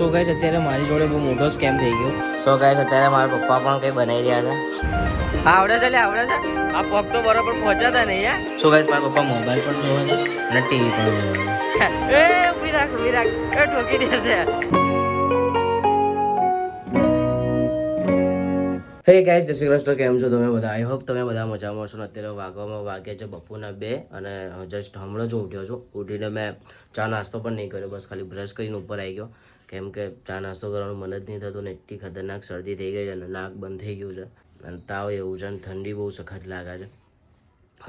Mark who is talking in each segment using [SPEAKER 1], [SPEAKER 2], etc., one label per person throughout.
[SPEAKER 1] So guys અત્યારે મારી જોડે બહુ મોટો સ્કેમ થઈ ગયો. સો ગાઈસ અત્યારે મારા પપ્પા પણ કંઈ બનાવી રહ્યા છે. આવડે છે આ પગ તો બરોબર પહોંચાતા નહીં યાર. સો ગાઈસ મારા પપ્પા મોબાઈલ પણ જોવે છે અને ટીવી પણ જોવે છે. વિરાગ એ ઠોકી દેશે. હે ગાઈસ, જય શ્રી કૃષ્ણ. કેમ છો તમે બધા? આઈ હોપ તમે બધા મજામાં છો. અત્યારે વાગવામાં વાગ્યા છે બપોરના 2 અને જસ્ટ હમણાં જ ઉઠ્યો છું. ઉઠીને મેં ચા નાસ્તો પણ નહીં કર્યો, બસ ખાલી બ્રશ કરીને ઉપર આવી ગયો. કેમ કે ચા નાસ્તો કરવાનું મન જ નહીં થતું ને એટલી ખતરનાક શરદી થઈ ગઈ છે અને નાક બંધ થઈ ગયું છે અને તાવ એવું છે અને ઠંડી બહુ સખત લાગે છે.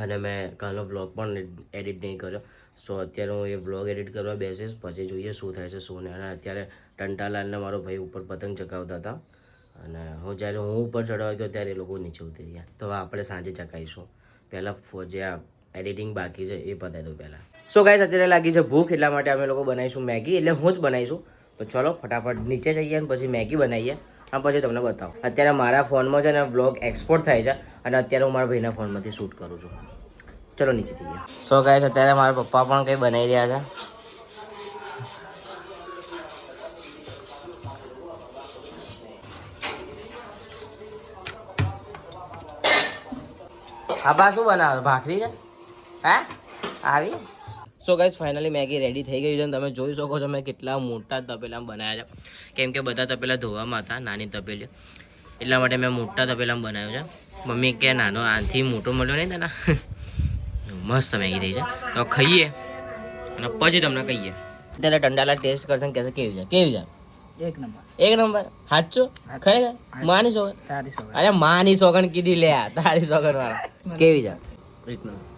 [SPEAKER 1] અને મેં કાલનો વ્લોગ પણ એડિટ નહીં કર્યો. સો અત્યારે હું એ વ્લોગ એડિટ કરવા બેસીશ, પછી જોઈએ શું થાય છે શું નહીં. અને અત્યારે ટંટાલાલને મારો ભાઈ ઉપર પતંગ ચગાવતા હતા અને જ્યારે હું ઉપર ચડવા ગયો ત્યારે એ લોકો નીચે ઉતરી ગયા. તો હવે આપણે સાંજે ચકાવીશું. પહેલાં જે આ એડિટિંગ બાકી છે એ પતાવી દઉં પહેલાં. સો ગાઈસ અત્યારે લાગી છે ભૂખ, એટલા માટે અમે લોકો બનાવીશું મેગી. એટલે હું જ બનાવીશું. તો ચલો ફટાફટ નીચે જઈએ અને પછી મેગી બનાવીએ અને પછી તમને બતાવો. અત્યારે મારા ફોનમાં છે ને વ્લોગ એક્સપોર્ટ થાય છે અને અત્યારે હું મારા ભાઈના ફોનમાંથી શૂટ કરું છું. ચલો નીચે જઈએ. સો ગાઈસ અત્યારે મારા પપ્પા પણ કંઈ બનાવી રહ્યા છે. હા બા શું બનાવો? ભાખરી છે? હા આવી. So guys finally Maggi ready થઈ ગઈ છે અને તમે જોઈ શકો છો મેં કેટલા મોટા તપેલામાં બનાવ્યા છે. કેમ કે બધા તપેલા ધોવામાં હતા, નાની તપેલી, એટલા માટે મેં મોટા તપેલામાં બનાવ્યું છે. મમ્મી કે નાનો આનાથી મોટો મળ્યો નહીં તને. મસ્ત મેગી થઈ છે. તો ખાઈએ અને પછી તમને કહીએ. અત્યારે ટંડાલા ટેસ્ટ કરશે ને કહેશે કેવી છે. કેવી છે? એક નંબર. સાચું? ખરેખર? માની સોગન? અરે માની સોગન કીધી લે, તારી સોગન વાળા. કેવી છે? એક નંબર.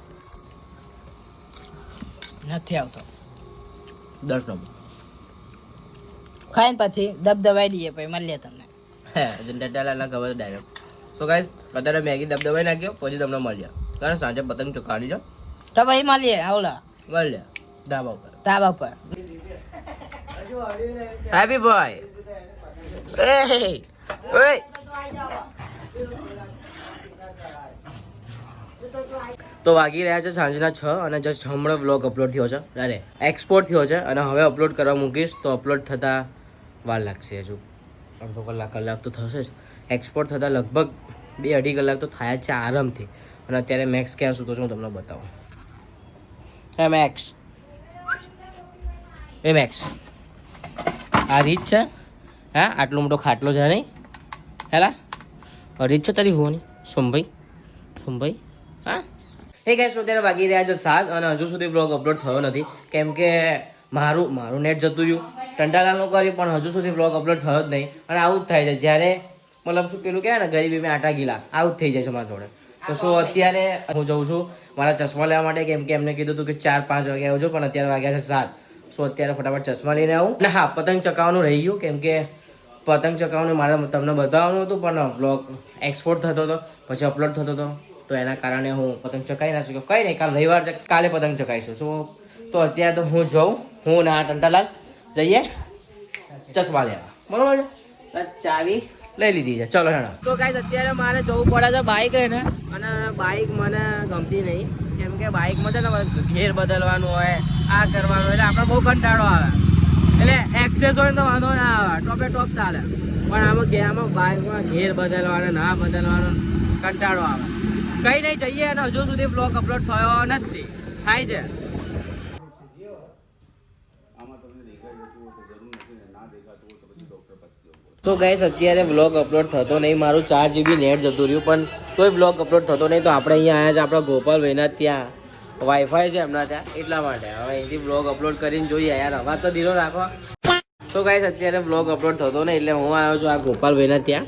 [SPEAKER 2] નથી આવતો.
[SPEAKER 1] 10 નંબર.
[SPEAKER 2] ખાઈને પછી દબદબાઈ દઈએ પછી મળીએ તમને.
[SPEAKER 1] ટંડાલાના ખબર છે ડાયરેક્ટ. સો ગાઈસ અત્યારે મેગી દબદબાઈ નાખ્યો પછી તમને મળ્યા. કારણ સાંજે પતંગ ચકાવવાની છે.
[SPEAKER 2] તો ભાઈ મળીએ. આવલા
[SPEAKER 1] મળ્યા ધાબા ઉપર.
[SPEAKER 2] ધાબા પર.
[SPEAKER 1] Happy boy. ઓય તો વાગી રહ્યા છે સાંજના 6 અને જસ્ટ હમણાં વ્લોગ અપલોડ થયો છે. અરે એક્સપોર્ટ થયો છે અને હવે અપલોડ કરવા મૂકીશ તો અપલોડ થતાં વાર લાગશે. હજુ અડધો કલાક તો થશે જ. એક્સપોર્ટ થતાં લગભગ 2-2.5 કલાક તો થયા જ છે આરામથી. અને અત્યારે મેક્સ ક્યાં સૂતો છું હું તમને બતાવું. હે મેક્સ, એ મેક્સ આ રીત છે? હા આટલો મોટો ખાટલો છે નહીં હેલા? રીત છે તારી હોવાની સોમભાઈ? હા એ ગાઈસ અત્યારે વાગી રહ્યા છે 7 અને હજુ સુધી બ્લોગ અપલોડ થયો નથી. કેમ કે મારું નેટ જતું રહ્યું, ટંટાલાલનું કર્યું પણ હજુ સુધી બ્લોગ અપલોડ થયો જ નહીં. અને આવું જ થાય છે જ્યારે મતલબ શું પેલું કહેવાય ને ગરીબી મેં આટા ગીલા, આવું જ થઈ જાય છે મારા જોડે. તો શું અત્યારે હું જઉં છું મારા ચશ્મા લેવા માટે. કેમ કે એમને કીધું હતું કે 4-5 વાગે આવજો પણ અત્યારે વાગ્યા છે 7. સો અત્યારે ફટાફટ ચશ્મા લઈને આવું. અને હા પતંગ ચકાવવાનું રહી ગયું. કેમ કે પતંગ ચકાવવાનું મારે તમને બતાવવાનું હતું પણ વ્લોગ એક્સપોર્ટ થતો હતો પછી અપલોડ થતો હતો તો એના કારણે હું પતંગ ચકાવી ના શક્યો. કંઈ નહીં, કાલ રવિવાર છે, કાલે પતંગ ચકાવીશું. તો અત્યારે તો હું હું ને આ ટંટાલાલ જઈએ ચશ્મા લેવા. બરોબર છે? ચાવી લઈ લીધી છે. ચલો હેડા. તો ગાઈસ અત્યારે મારે જવું પડે છે બાઇક લઈને અને બાઇક મને ગમતી નહીં. કેમ કે બાઇકમાં છે ને ઘેર બદલવાનું હોય, આ કરવાનું, એટલે આપણે બહુ કંટાળો આવે. એટલે એક્સેસ હોય ને તો વાંધો ના આવે, ટોપે ટોપ ચાલે. પણ આમાં બાઇકમાં ઘેર બદલવાનો ના બદલવાનો કંટાળો આવે. કંઈ નહીં, જઈએ અને હજુ સુધી બ્લોગ અપલોડ થયો નથી. થાય છે તો ગાઈસ અત્યારે વ્લોગ અપલોડ થતો નહીં. મારું 4 GB નેટ જતું રહ્યું પણ તોય વ્લોગ અપલોડ થતો નહીં. તો આપણે અહીંયા આવ્યા છે આપણા ગોપાલભાઈના ત્યાં, વાઈફાઈ છે એમના ત્યાં, એટલા માટે હવે અહીંથી વ્લોગ અપલોડ કરીને જોઈએ. યાર અવાજ તો ધીરો રાખો. તો ગાઈસ અત્યારે વ્લોગ અપલોડ થતો નહીં એટલે હું આવ્યો છું આ ગોપાલભાઈના ત્યાં.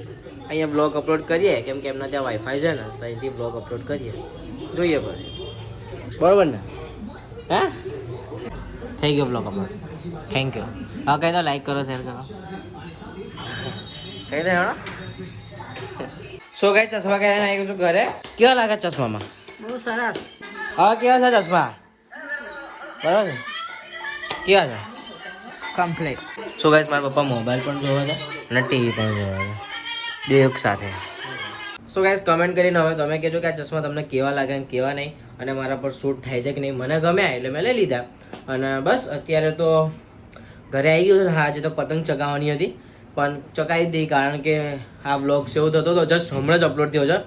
[SPEAKER 1] અહીંયા વ્લોગ અપલોડ કરીએ કેમ કે એમના ત્યાં વાઈફાઈ છે ને તો અહીંથી વ્લોગ અપલોડ કરીએ, જોઈએ પછી. બરાબર ને? હા થઈ ગયો વ્લોગ અપલોડ. Thank you. હા કહી દો લાઈક કરો, શેર કરો, કહી દે હેડો. સો ગાઈસ ચશ્મા કહીને આવી ગયો છું ઘરે. કેવા લાગે ચશ્મામાં?
[SPEAKER 2] બહુ સરસ.
[SPEAKER 1] હા કેવા છે ચશ્મા? બરાબર છે? કેવા છે?
[SPEAKER 2] કમ્પ્લીટ.
[SPEAKER 1] સો ગાઈસ મારા પપ્પા મોબાઈલ પણ જોવે છે અને ટીવી પણ જોવે છે, બે એક સાથે. સો ગાઈસ કમેન્ટ કરીને હવે તમે કહેજો કે આ ચશ્મા તમને કેવા લાગે ને કેવા નહીં અને મારા પર શૂટ થાય છે કે નહીં. મને ગમ્યા એટલે મેં લઈ લીધા અને બસ અત્યારે તો ઘરે આવી ગયો છે. હા, આજે તો પતંગ ચગાવવાની હતી પણ ચગાવી દઈ, કારણ કે આ વ્લોગ સેવ થતો હતો, જસ્ટ હમણાં જ અપલોડ થયો છે.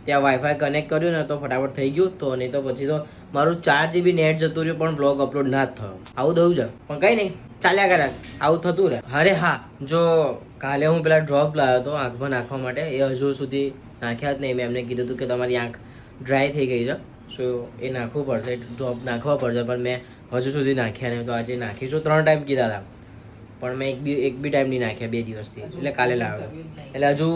[SPEAKER 1] ત્યાં વાઈફાઈ કનેક્ટ કર્યું ને તો ફટાફટ થઈ ગયું, તો નહીં તો પછી તો મારું 4 GB નેટ જતું રહ્યું પણ વ્લોગ અપલોડ ના જ થયો. આવું થયું છે પણ કંઈ નહીં, ચાલ્યા કરે, આવું થતું રહે. અરે હા, જો કાલે હું પેલા ડ્રોપ લાવ્યો હતો આંખમાં નાખવા માટે, એ હજુ સુધી નાખ્યા જ નહીં. મેં એમને કીધું હતું કે તમારી આંખ ડ્રાય થઈ ગઈ છે, સો એ નાખવું પડશે, ડ્રોપ નાખવા પડશે, પણ મેં હજુ સુધી નાખ્યા નહીં. તો આજે નાખીશું. 3 ટાઈમ કીધા હતા પણ મેં એક બી ટાઈમ નહીં નાખ્યા 2 દિવસથી, એટલે કાલે લાવ્યો. એટલે હજુ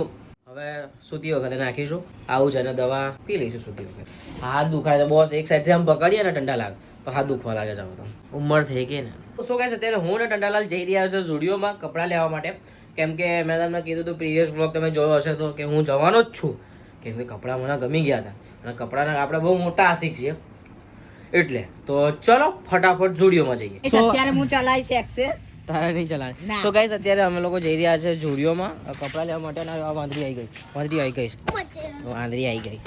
[SPEAKER 1] હવે સૂતી વખતે નાખીશું. આવું છે ને દવા પી લઈશું સૂતી વખતે. હાથ દુખાય તો બોસ એક સાઈડથી આમ પકડીએ ને ઠંડા લાગે તો હાથ દુખવા લાગે છે. તો ઉંમર થઈ ગઈ ને. શું કહે છે અત્યારે હું ને ટંટાલાલ જઈ રહ્યા છે ઝુડિયોમાં કપડાં લેવા માટે, કેમ કે મેં તમને કીધું હતું પ્રીવિયસ બ્લોગ તમે જોયો હશે તો કે હું જવાનો જ છું, કેમ કે કપડાં મને ગમી ગયા હતા અને કપડાના આપણે બહુ મોટા આશિક છીએ એટલે. તો ચલો ફટાફટ ઝુડિયોમાં જઈએ.
[SPEAKER 2] અત્યારે હું ચલાવી શકશે
[SPEAKER 1] તારે નહીં ચલાવે. તો ગાઈસ અત્યારે અમે લોકો જઈ રહ્યા છે ઝુડિયોમાં કપડાં લેવા માટે. વાંદરી આવી ગઈ વાંદરી આવી ગઈ.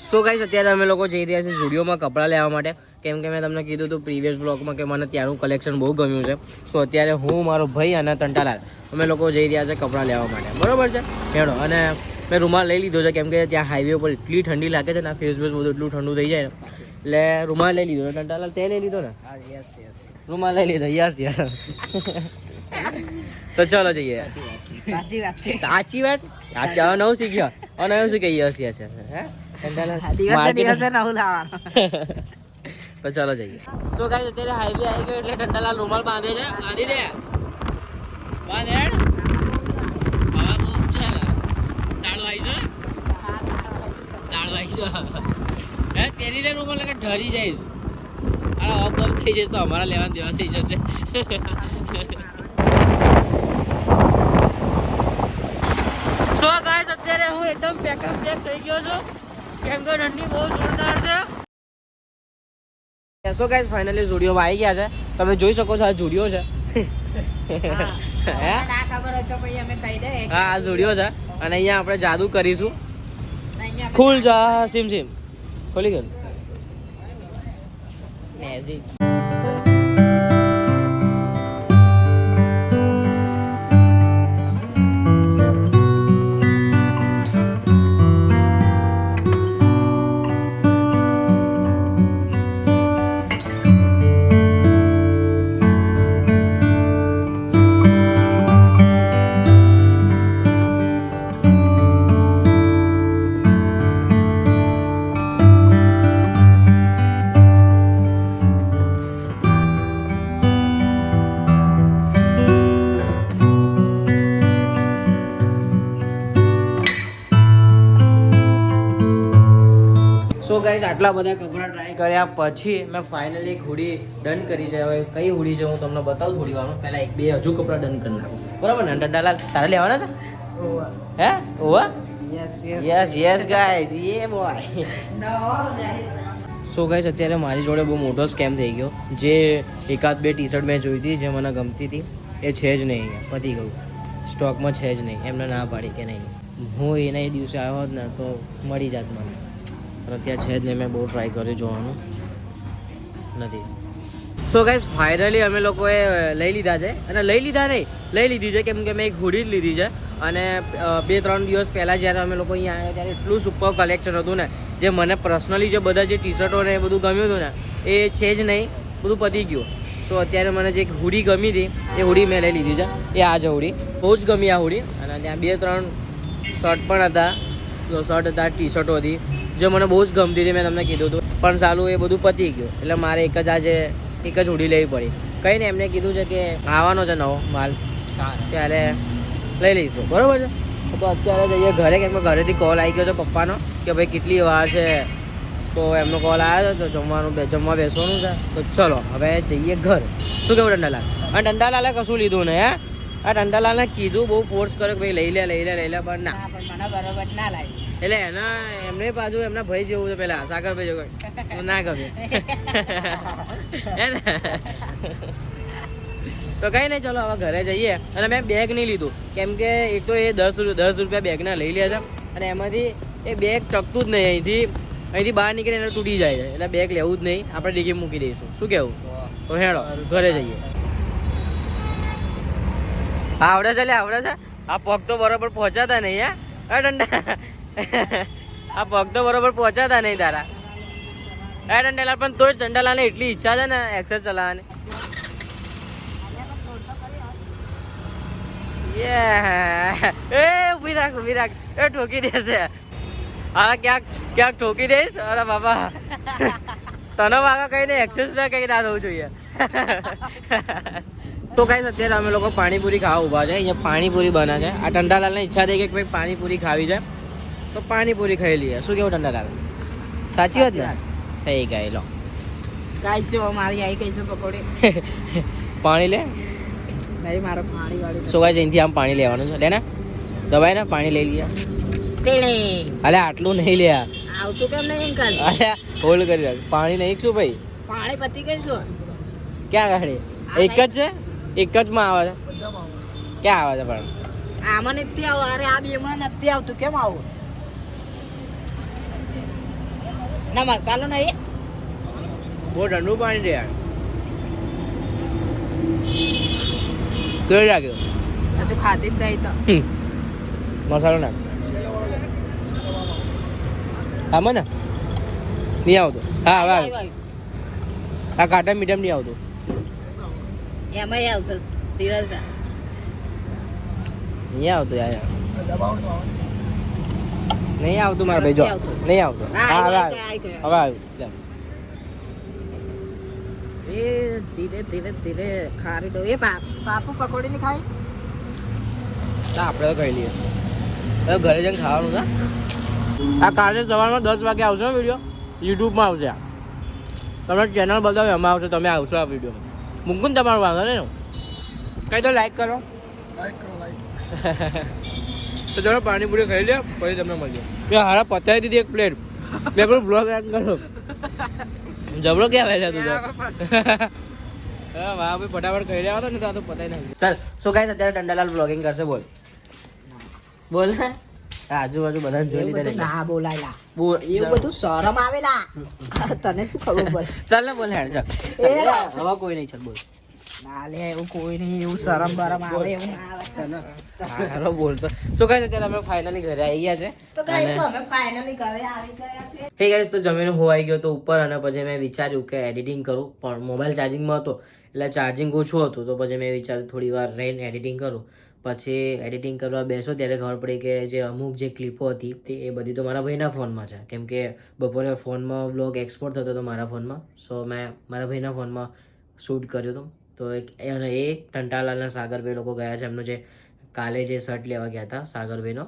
[SPEAKER 1] સો ગાઈસ અત્યારે અમે લોકો જઈ રહ્યા છે ઝુડિયોમાં કપડાં લેવા માટે, કેમ કે મેં તમને કીધું હતું પ્રીવિયસ બ્લોગમાં કે મને ત્યાંનું કલેક્શન બહુ ગમ્યું છે. સો અત્યારે હું, મારો ભાઈ અને ટંટાલાલ અમે લોકો જઈ રહ્યા છે કપડાં લેવા માટે, બરોબર છે હેડો. અને મેં રૂમાલ લઈ લીધો છે, કેમ કે ત્યાં હાઈવે ઉપર એટલી ઠંડી લાગે છે ને, ફેસ બેસ બધું એટલું ઠંડુ થઈ જાય ને, એટલે રૂમાલ લઈ લીધો. ટંટાલાલ તે લઈ લીધો ને? રૂમાલ લઈ લીધો. Yes yes. તો ચલો જઈએ.
[SPEAKER 2] સાચી વાત છે.
[SPEAKER 1] સાચી વાત. હવે નવું શીખ્યો અને એવું શું કે યસ યસ યસ. હે
[SPEAKER 2] દિવસે નવું લાવવાનું.
[SPEAKER 1] તો ચાલો જઈએ. સો ગાઈસ અત્યારે હાઈવે આવી ગયો એટલે ટંટાલાલ રૂમાલ બાંધે છે. બાંધી દે, બાંધ હેડ. હવા બહુ છે ને, તાળું આવી છે, તાળું આવી છે. હે પહેરી લે રૂમાલ, કે ઢરી જઈશ. અરે ઓફ ઓફ થઈ જશે તો અમારા લેવા દેવા થઈ જશે. સો ગાઈસ અત્યારે હું એકદમ પેકઅપ પેક થઈ ગયો છું, કેમ કે ઠંડી બહુ જોરદાર છે. સો ગાઈસ ફાઇનલી ઝુડિયોમાં આવી ગયા છે. તમે જોઈ શકો છો આ ઝુડિયો છે. હા આ ઝુડિયો છે અને અહીંયા આપણે જાદુ કરીશું. ખુલ જા સિમ સિમ ખોલી ગયું. મેજિક. સો ગાઈસ આટલા બધા કપડાં ટ્રાય કર્યા પછી મેં ફાઇનલી એક હુડી ડન કરી છે. હવે કઈ હુડી છે હું તમને બતાવું થોડી વારમાં. પહેલાં એક બે હજુ કપડાં ડન કરી નાખું, બરાબર ને? ટંટાલાલ તારે લેવાના છે? હે ઓવા યસ યસ ગાઈસ યે બોય. સો ગાઈસ અત્યારે મારી જોડે બહુ મોટો સ્કેમ થઈ ગયો. જે એકાદ બે ટી શર્ટ મેં જોઈ હતી જે મને ગમતી હતી એ છે જ નહીં, પતી ગયું, સ્ટોકમાં છે જ નહીં. એમને ના પાડી કે નહીં, હું એના એ દિવસે આવ્યો હોત ને તો મળી જાત મને, પણ અત્યારે છે જ નહીં. મેં બહુ ટ્રાય કર્યું, જોવાનું નથી. સો ગાઈસ ફાઇનલી અમે લોકોએ લઈ લીધા છે, અને લઈ લીધી છે કેમ કે મેં એક હુડી જ લીધી છે. અને 2-3 દિવસ પહેલાં જ્યારે અમે લોકો અહીંયા આવ્યા ત્યારે એટલું સુપર કલેક્શન હતું ને, જે મને પર્સનલી જે બધા જે ટી શર્ટો ને એ બધું ગમ્યું હતું ને એ છે જ નહીં, બધું પતી ગયું. સો અત્યારે મને જે એક હુડી ગમી હતી એ હુડી મેં લઈ લીધી છે. એ આ છે હુડી, બહુ જ ગમી આ હુડી. અને ત્યાં 2-3 શર્ટ પણ હતા, ટી શર્ટો હતી જે મને બહુ જ ગમતી હતી, મેં તમને કીધું હતું. પણ સારું એ બધું પતી ગયું એટલે મારે એક જ હુડી લેવી પડી. કંઈ નહીં, એમને કીધું છે કે આવવાનો છે નવો માલ, ત્યારે લઈ લઈશું, બરાબર છે? તો અત્યારે જઈએ ઘરે, કેમ કે ઘરેથી કોલ આવી ગયો છે પપ્પાનો કે ભાઈ કેટલી વાર છે. તો એમનો કોલ આવ્યો છે તો જમવા બેસવાનું છે. તો ચલો હવે જઈએ ઘર. શું કેવું ટંટાલાલ? અને ટંટાલાલે કશું લીધું નહીં. હે આ ટંટાલાલને કીધું, બહુ ફોર્સ કર્યો કે ભાઈ લઈ લે પણ ના,
[SPEAKER 2] મને બરોબર ના લાગે.
[SPEAKER 1] એટલે એમને પાછું એમના ભાઈ જેવું છે, પેલા સાગરભાઈ જેવું ના ગમે. તો કંઈ નહીં, ચલો હવે ઘરે જઈએ. અને મેં બેગ નહીં લીધું કેમ કે એક તો એ 10 રૂપિયા બેગના લઈ લે છે, અને એમાંથી એ બેગ ટકતું જ નહીં. અહીંથી બહાર નીકળે એને તૂટી જાય છે, એટલે બેગ લેવું જ નહીં, આપણે ડીગી મૂકી દઈશું. શું કહેવું? તો હેડો ઘરે જઈએ. આવડે છે આવડે છે. આ પગ તો બરોબર પહોંચાતા નહીં હે દંડા. આ પગ તો બરોબર પહોંચાતા નહીં તારા. દંડાલાલ પણ તોય દંડાલાલને એટલી ઈચ્છા છે ને એક્સેસ ચલાવવાની. એ ઉભી રાખ એ ઠોકી દેશે. હા ક્યાંક ઠોકી દઈશ. અરે બાબા તને વાગા કઈ ને એક્સેસ ના કઈ ના થવું જોઈએ. તો કઈ અત્યારે અમે લોકો પાણીપુરી ખાવા ઉભા છે. અહીંયા પાણીપુરી બને છે. આ ટંડાલાલને ઈચ્છા થઈ કે ભાઈ પાણીપુરી ખાવી છે તો પાણીપુરી ખાઈ લઈએ. શું કેવું ટંડાલાલ? સાચી વાત ને? થઈ ગઈ લો.
[SPEAKER 2] કાંઈ જો મારી આવી કઈ છે પકોડી.
[SPEAKER 1] પાણી લે.
[SPEAKER 2] નહીં મારે પાણી વાળી.
[SPEAKER 1] શું કાંઈ જઈથી આમ પાણી લેવાનું છે. લે ને દબાઈ ને પાણી લઈ લઈએ. અલે આટલું નહીં લે.
[SPEAKER 2] આવતું કેમ નહીં અંકલ?
[SPEAKER 1] અલે હોલ્ડ કરી રાખ. પાણી નહીં શું ભાઈ?
[SPEAKER 2] પાણી પતી ગઈ શું?
[SPEAKER 1] ક્યાં ગાડી? એક જ છે? એક જ માં આવે છે? ક્યાં આવે છે પણ?
[SPEAKER 2] આમાં નથી આવું. અરે આ બેમાં નથી આવતું. કેમ આવું? ના મસાલો નહીં.
[SPEAKER 1] બહુ ઠંડુ પાણી દે યાર. કેવી રાખ્યું?
[SPEAKER 2] હજુ ખાતી જ નહીં તો.
[SPEAKER 1] મસાલો નાખ. આમાં ને નહીં આવતું. હા હવે આવ્યું. આ કાંટા મીડિયમ નહીં આવતું.
[SPEAKER 2] એમાંય આવશે ધીરજ.
[SPEAKER 1] નહીં આવતું યાર. નહીં આવતું મારા ભાઈ. જો નહીં આવતું. હા હવે આવ્યું. હવે આવ્યું.
[SPEAKER 2] એ ધીરે ધીરે ખારી દો. એ બાપુ પકોડી ની ખાઈ.
[SPEAKER 1] આપણે તો ખાઈ લઈએ. હવે ઘરે જઈને ખાવાનું છે. આ કાલે સવારમાં 10 વાગે આવશે વિડીયો. યુટ્યુબમાં આવશે. આ તમને ચેનલ બતાવે એમાં આવશે. તમે આવશો આ વિડીયો. મૂકું ને તમારું વાંધો નહીં. કઈ તો લાઈક કરો. તો ચલો પાણીપુરી ખાઈ લે પછી તમને મળીએ. હારા પતાવી દીધી એક પ્લેટ. મેં પેલું બ્લોગ એડ કરો. જબરો ક્યાં આવે છે તું? હા વાહ ભાઈ ફટાફટ ખાઈ રહ્યા હતો ને તો પતાવી નાખ્યું. ચાલ શું કાંઈ અત્યારે ટંડાલાલ બ્લોગિંગ કરશે. બોલ બોલ. આજુબાજુ બધાને જોઈ લીધા.
[SPEAKER 2] ના બોલાયલા. એવું બધું શરમ આવેલા. તને શું ખબર પડે?
[SPEAKER 1] ચાલ ને બોલ હેડ. ચાલ હવે કોઈ નહીં. ચાલ બોલ.
[SPEAKER 2] ના લે એવું કોઈ નહીં. એવું શરમ બરમ આવે એવું ના આવે.
[SPEAKER 1] હારો બોલતો. શું કાંઈ અત્યારે અમે ફાઇનલી ઘરે આવી ગયા છે.
[SPEAKER 2] તો ગાઈસ અમે ફાઇનલી ઘરે આવી ગયા છે.
[SPEAKER 1] હે ગાઈસ તો જમીને હોવાઈ ગયો તો ઉપર અને પછી મેં વિચાર્યું કે એડિટિંગ કરું પણ મોબાઈલ ચાર્જિંગમાં હતો એટલે ચાર્જિંગ ઓછું હતું તો પછી મેં વિચાર્યું થોડી વાર રહીને એડિટિંગ કરું. પછી એડિટિંગ કરવા બેસો ત્યારે ખબર પડી કે જે અમુક જે ક્લિપો હતી તે એ બધી તો મારા ભાઈના ફોનમાં છે. કેમ કે બપોરે ફોનમાં વ્લોગ એક્સપોર્ટ થતો હતો મારા ફોનમાં. સો મેં મારા ભાઈના ફોનમાં શૂટ કર્યું હતું. તો એ ટંટાલાલના સાગરભાઈ લોકો ગયા છે. એમનો જે કાલે જે શર્ટ લેવા ગયા હતા સાગરભાઈનો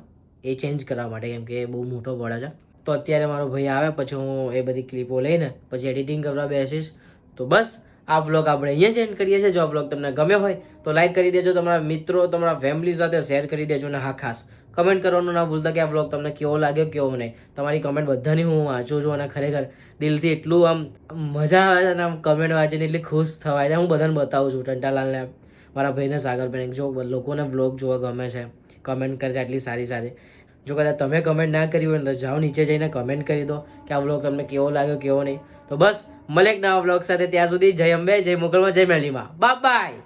[SPEAKER 1] એ ચેન્જ કરવા માટે કેમ કે એ બહુ મોટો પડે છે. તો અત્યારે મારો ભાઈ આવે પછી હું એ બધી ક્લિપો લઈને પછી એડિટિંગ કરવા બેસીશ. તો બસ આ વ્લોગ આપણે અહીંયા જ એન્ડ કરીએ છીએ. જો આ વ્લોગ તમને ગમ્યો હોય તો લાઈક કરી દેજો. તમારા મિત્રો તમારા ફેમિલી સાથે શેર કરી દેજો. અને હા ખાસ કમેન્ટ કરવાનું ના ભૂલતા કે આ વ્લોગ તમને કેવો લાગ્યો કેવો નહીં. તમારી કમેન્ટ બધાની હું વાંચું છું અને ખરેખર દિલથી એટલું આમ મજા આવે છે અને આમ કમેન્ટ વાંચીને એટલી ખુશ થવાય છે. હું બધાને બતાવું છું ટંટાલાલને મારા ભાઈને સાગરભાઈને જો લોકોને વ્લોગ જોવા ગમે છે કમેન્ટ કરે છે આટલી સારી સારી. જો કદાચ તમે કમેન્ટ ના કરી હોય ને તો જાઓ નીચે જઈને કમેન્ટ કરી દો કે આ વ્લોગ તમને કેવો લાગ્યો કેવો નહીં. તો બસ મળે એક નવા વ્લોગ સાથે. ત્યાં સુધી જય અંબે જય મોગલમાં જય મેલીમાં. Bye bye.